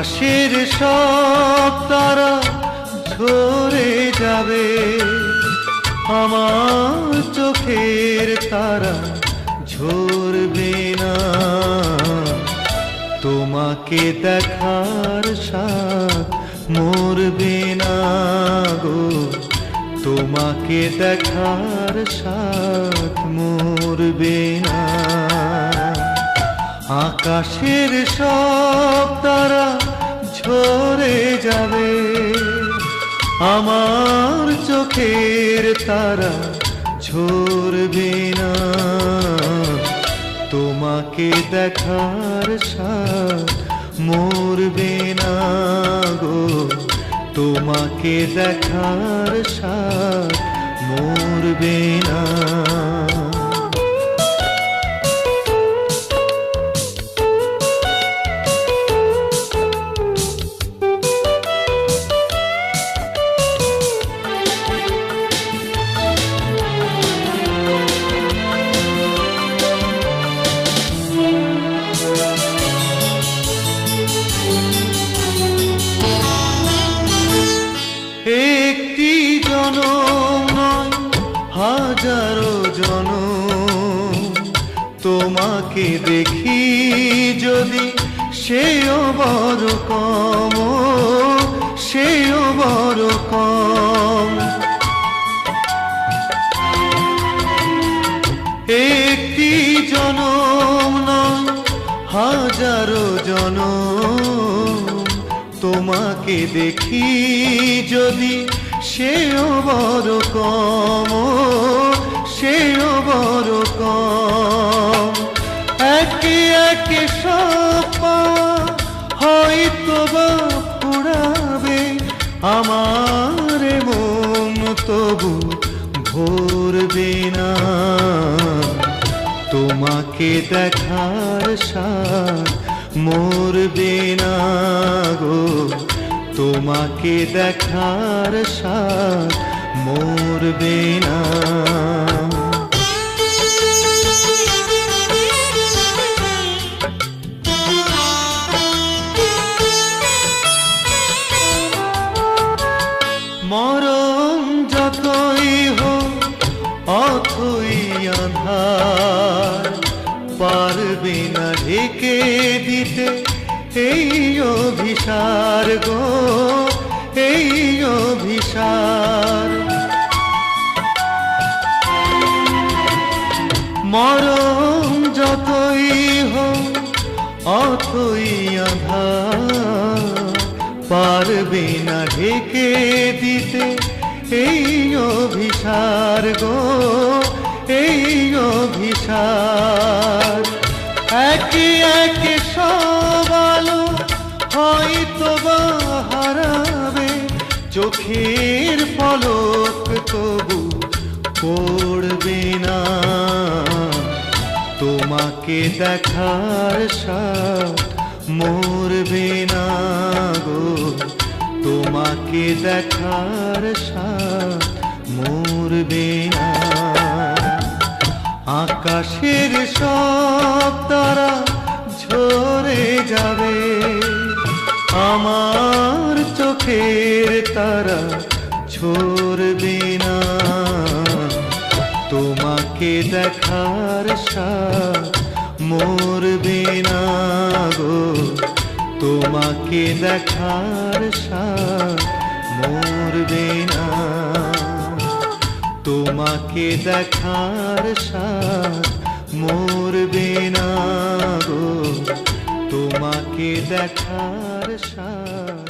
আকাশের সব তারা ঝরে যাবে, আমার চোখের তারা ঝরবে না। তোমাকে দেখার স্বাদ মরবে না গো, তোমাকে দেখার স্বাদ মরবে না। আকাশের সব তারা ঝরে যাবে, আমার চোখের তারা ঝরবে না। তোমাকে দেখার স্বাদ মরবে না গো, তোমাকে দেখার স্বাদ মরবে না। একটি জনম নয় হাজারো জনম, তোমাকে দেখি যদি সেও বড় কম, সেও বড় কম। একটি জনম নয় হাজারো জনম, তোমাকে দেখি যদি সেও বড় কম, সেও বড় কম। একে একে সব হয়তো বা পুরাবে আমার মন, তবু ভরবে না। তোমাকে দেখার স্বাদ মরবে না গো, তোমাকে দেখার স্বাদ মরবে না। মরণ যতই হোক অথই আঁধার, পারবে না ঢেকে দিতে এই অভিসার গো, এই অভিসার। মরণ যতই হোক অথই আঁধার, পারবে না ঢেকে দিতে এই অভিসার গো, এই অভিসার। একে একে সব আলো হয়তো বা হারাবে, চোখের পলক তবু পড়বে না। তোমাকে দেখার স্বাদ মরবে না গো, তোমাকে দেখার স্বাদ মরবে না। আকাশের সব তারা ঝরে যাবে, আমার চোখের তারা ঝরবে না। তোমাকে দেখার স্বাদ মরবে না গো, তোমাকে দেখার স্বাদ মরবে না। তোমাকে দেখার স্বাদ মরবে না গো, তোমাকে দেখার স্বাদ